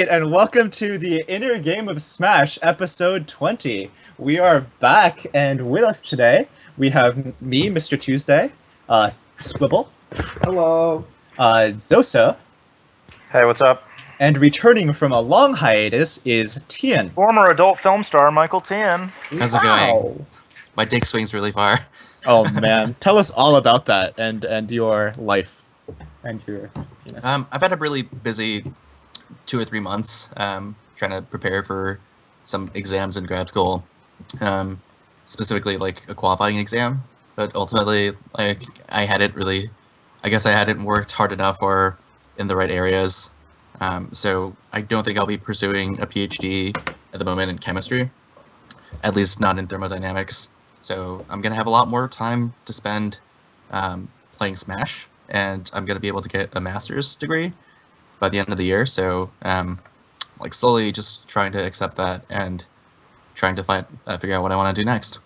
And welcome to the Inner Game of Smash, episode 20. We are back, and with us today, we have me, Mr. Tuesday, Squibble, Hello. ZoSo, Hey, what's up? and returning from a long hiatus is Tian. Former adult film star Michael Tian. How's it going? My dick swings really far. Oh man, tell us all about that and your life and your. I've had a really busy 2 or 3 months trying to prepare for some exams in grad school, specifically like a qualifying exam. But ultimately, like I guess I hadn't worked hard enough or in the right areas. So I don't think I'll be pursuing a PhD at the moment in chemistry, at least not in thermodynamics. So I'm gonna have a lot more time to spend playing Smash, and I'm gonna be able to get a master's degree by the end of the year. So like slowly just trying to accept that and trying to figure out what I want to do next.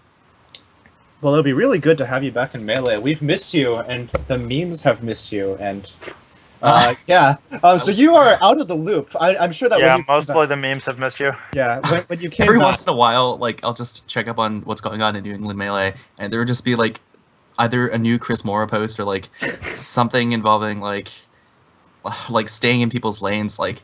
Well, it'll be really good to have you back in Melee. We've missed you, and the memes have missed you, and yeah. So you are out of the loop. I'm sure that. Yeah, when you mostly the memes have missed you. Yeah, when you came Every back, once in a while, like I'll just check up on what's going on in New England Melee, and there would just be like either a new Chris Mora post or like something involving like staying in people's lanes. Like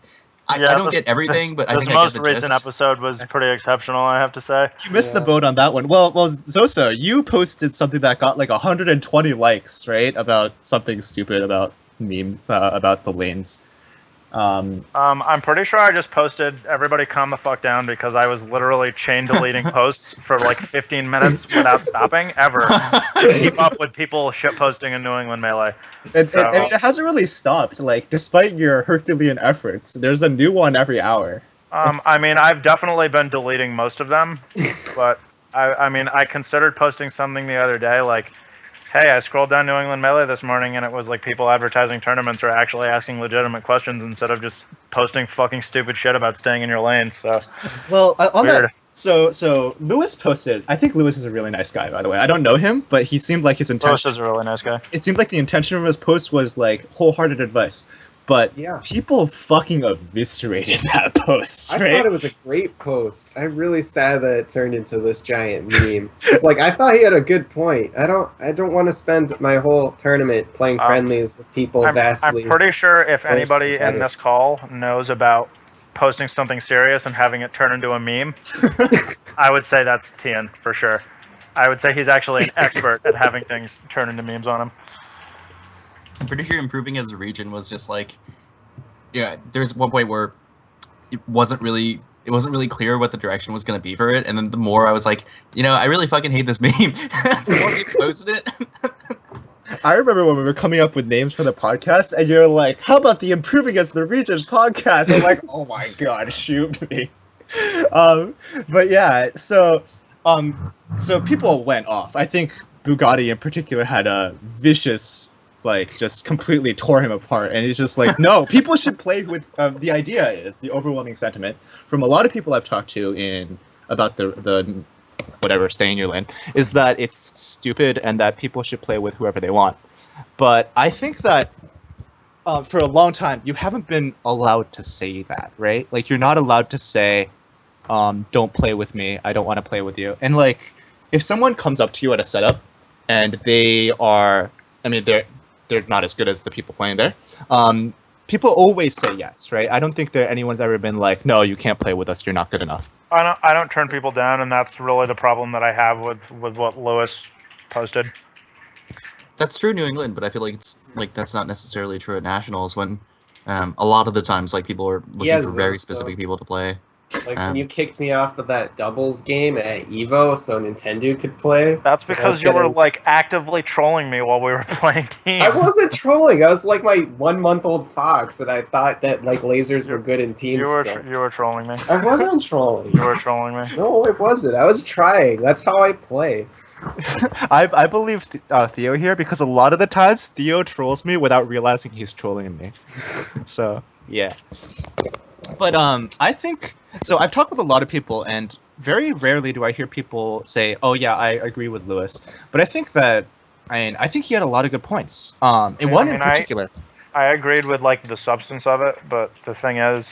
I don't get everything, but I think I get the most recent gist. episode was pretty exceptional, I have to say. you missed the boat on that one. Well, ZoSo, you posted something that got like 120 likes, right? About something stupid about about the lanes. I'm pretty sure I just posted everybody calm the fuck down because I was literally chain deleting posts for like 15 minutes without stopping ever to keep up with people shit posting in New England Melee. I mean, it hasn't really stopped. Like, despite your Herculean efforts, there's a new one every hour. I mean, I've definitely been deleting most of them, but I mean, I considered posting something the other day, like, hey, I scrolled down New England Melee this morning, and it was like people advertising tournaments are actually asking legitimate questions instead of just posting fucking stupid shit about staying in your lane. So, well, on weird. that, so Lewis posted. I think Lewis is a really nice guy, by the way. I don't know him, but he seemed like his intention. Lewis is a really nice guy. It seemed like the intention of his post was like wholehearted advice. But Yeah. people fucking eviscerated that post. I Right? thought it was a great post. I'm really sad that it turned into this giant meme. It's like I thought he had a good point. I don't want to spend my whole tournament playing friendlies with people I'm vastly. pretty sure if worse anybody at in it. this call knows about posting something serious and having it turn into a meme, I would say that's Tian for sure. I would say he's actually an expert at having things turn into memes on him. I'm pretty sure improving as a region was just like, yeah. There's one point where it wasn't really clear what the direction was going to be for it, and then the more I was like, I really fucking hate this meme. The more people posted it. I remember when we were coming up with names for the podcast, and you're like, "How about the Improving as the Region podcast?" I'm like, "Oh my god, shoot me!" But yeah, so people went off. I think Bugatti in particular had a vicious, like, just completely tore him apart, and he's just like, "No, people should play with." The idea is the overwhelming sentiment from a lot of people I've talked to about the whatever, stay in your lane, is that it's stupid and that people should play with whoever they want. But I think that for a long time, you haven't been allowed to say that, right? Like, you're not allowed to say, don't play with me, I don't want to play with you. And, like, if someone comes up to you at a setup and they are, I mean, they're not as good as the people playing there, people always say yes, right? I don't think anyone's ever been like, no, you can't play with us, you're not good enough. I don't turn people down, and that's really the problem that I have with what Lewis posted. That's true in New England, but I feel like that's not necessarily true at nationals when a lot of the times like people are looking for very specific people to play. Like when you kicked me off of that doubles game at Evo so Nintendo could play. That's because you were like actively trolling me while we were playing teams. I wasn't trolling. I was like my 1-month-old fox, and I thought that like lasers were good in teams. You were trolling me. I wasn't trolling. You were trolling me. No, it wasn't. I was trying. That's how I play. I believe Theo here because a lot of the times Theo trolls me without realizing he's trolling me. So yeah, but I think so. I've talked with a lot of people, and very rarely do I hear people say, "Oh yeah, I agree with Lewis." But I think that I think he had a lot of good points. In particular. I agreed with like the substance of it, but the thing is,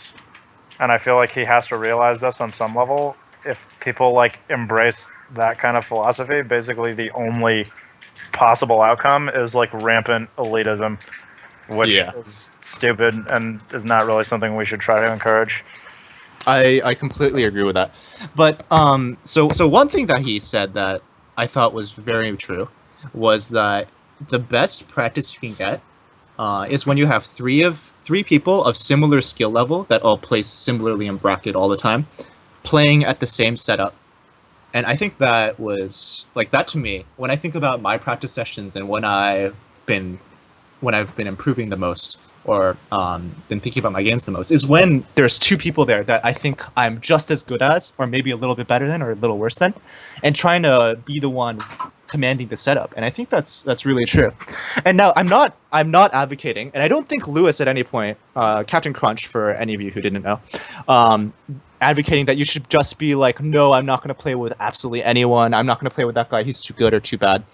and I feel like he has to realize this on some level. If people like embrace that kind of philosophy, basically the only possible outcome is like rampant elitism, which Yeah. is stupid and is not really something we should try to encourage. I completely agree with that. But so one thing that he said that I thought was very true was that the best practice you can get is when you have three people of similar skill level that all play similarly in bracket all the time, playing at the same setup. And I think that was like that to me when I think about my practice sessions and been when I've been improving the most or been thinking about my games the most is when there's two people there that I think I'm just as good as, or maybe a little bit better than, or a little worse than, and trying to be the one commanding the setup. And I think that's really true. And now I'm not advocating, and I don't think Lewis at any point, Captain Crunch for any of you who didn't know, advocating that you should just be like, no, I'm not going to play with absolutely anyone. I'm not going to play with that guy. He's too good or too bad.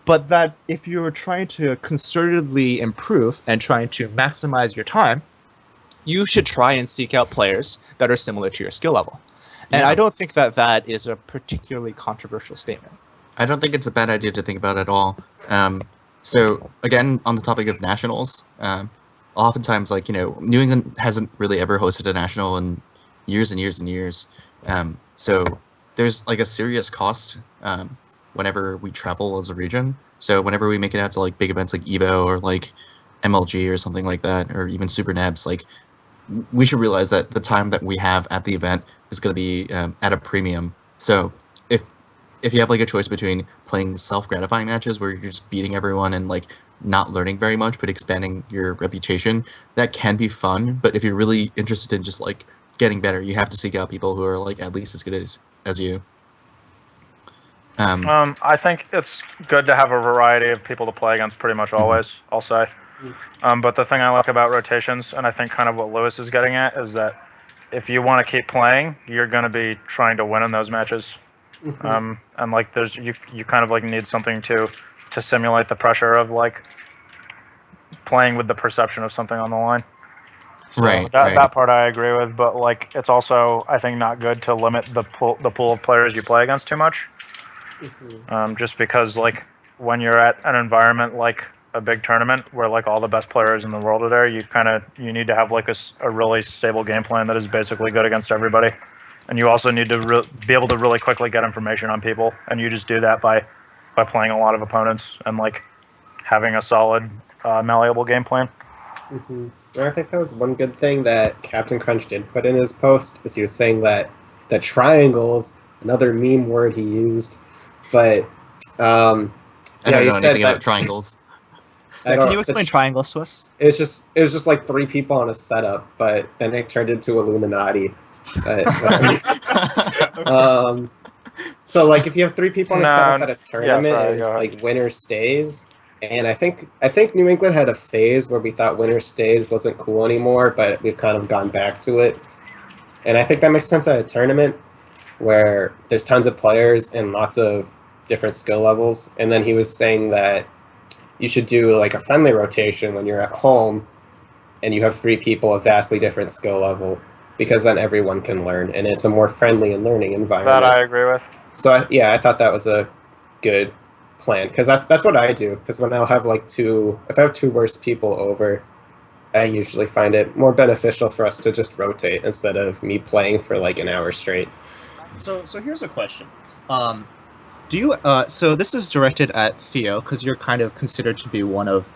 But that if you're trying to concertedly improve and trying to maximize your time, you should try and seek out players that are similar to your skill level. And Yeah. I don't think that is a particularly controversial statement. I don't think it's a bad idea to think about at all. So again, on the topic of nationals, oftentimes, like, New England hasn't really ever hosted a national in years and years and years. So there's like a serious cost whenever we travel as a region. So whenever we make it out to like big events like EVO or like MLG or something like that, or even Super Nabs, like we should realize that the time that we have at the event is going to be at a premium. So if you have like a choice between playing self-gratifying matches where you're just beating everyone and like not learning very much but expanding your reputation, that can be fun. But if you're really interested in just like getting better, you have to seek out people who are like at least as good as you. I think it's good to have a variety of people to play against pretty much always, I'll say. But the thing I like about rotations, and I think kind of what Lewis is getting at, is that if you want to keep playing, you're going to be trying to win in those matches. And like there's you kind of like need something to simulate the pressure of like playing with the perception of something on the line. So Right. that part I agree with, but like it's also I think not good to limit the pool of players you play against too much. Just because like when you're at an environment like a big tournament where like all the best players in the world are there, you need to have like a really stable game plan that is basically good against everybody. And you also need to be able to really quickly get information on people, and you just do that by playing a lot of opponents and like having a solid, malleable game plan. I think that was one good thing that Captain Crunch did put in his post, is he was saying that the triangles, another meme word he used, but I don't know anything about triangles. Can you explain triangles to us? It was just like three people on a setup, but then it turned into Illuminati. So like if you have three people on a setup at a tournament, it's like winner stays. And I think New England had a phase where we thought winner stays wasn't cool anymore, but we've kind of gone back to it. And I think that makes sense at a tournament where there's tons of players and lots of different skill levels. And then he was saying that you should do like a friendly rotation when you're at home and you have three people of vastly different skill level, because then everyone can learn, and it's a more friendly and learning environment. That I agree with. So I thought that was a good plan, because that's what I do. Because when I'll have like if I have two worse people over, I usually find it more beneficial for us to just rotate instead of me playing for like an hour straight. So here's a question. Do you so this is directed at Theo, because you're kind of considered to be one of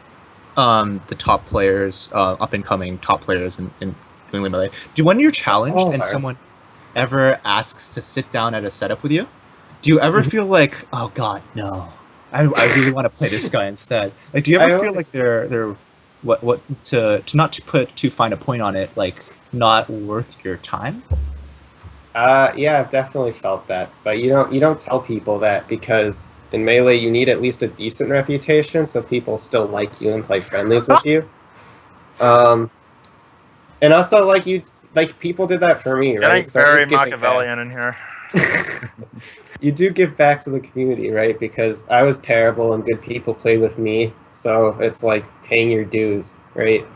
the top players, up and coming top players in New England Melee. When you're challenged and someone ever asks to sit down at a setup with you, do you ever feel like, oh god, no, I really want to play this guy instead? Like, do you ever feel like they're what to not to put too fine a point on it, like not worth your time? Yeah, I've definitely felt that, but you don't tell people that, because in Melee you need at least a decent reputation so people still like you and play friendlies with you. And also, people did that for me, right? Getting very Machiavellian in here. You do give back to the community, right? Because I was terrible and good people played with me, so it's like paying your dues, right?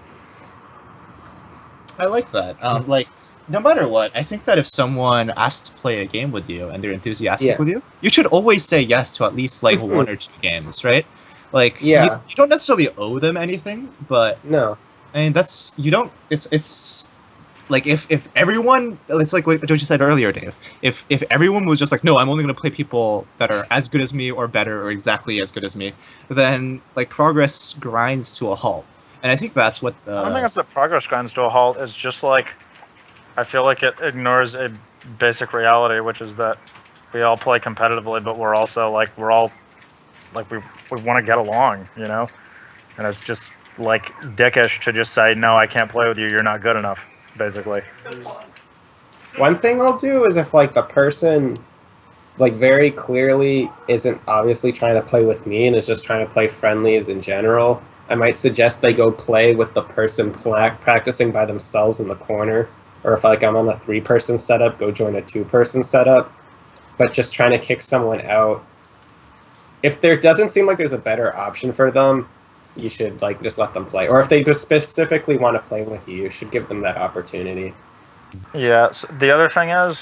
I like that. Like no matter what, I think that if someone asks to play a game with you and they're enthusiastic Yeah. with you should always say yes to at least like one or two games, right? Like Yeah. you don't necessarily owe them anything, but No. I mean that's you don't. It's like if everyone, it's like what you said earlier, Dave. If everyone was just like, no, I'm only going to play people that are as good as me or better or exactly as good as me, then like progress grinds to a halt. And I think that's what the I don't think it's that progress grinds to a halt. It's just like I feel like it ignores a basic reality, which is that we all play competitively, but we're also like we want to get along, you know. And it's just like dickish to just say no, I can't play with you. You're not good enough, basically. One thing I'll do is if like the person like very clearly isn't obviously trying to play with me and is just trying to play friendlies in general, I might suggest they go play with the person practicing by themselves in the corner. Or if like I'm on a 3-person setup, go join a 2-person setup. But just trying to kick someone out. If there doesn't seem like there's a better option for them, you should like just let them play. Or if they just specifically want to play with you, you should give them that opportunity. Yeah. So the other thing is,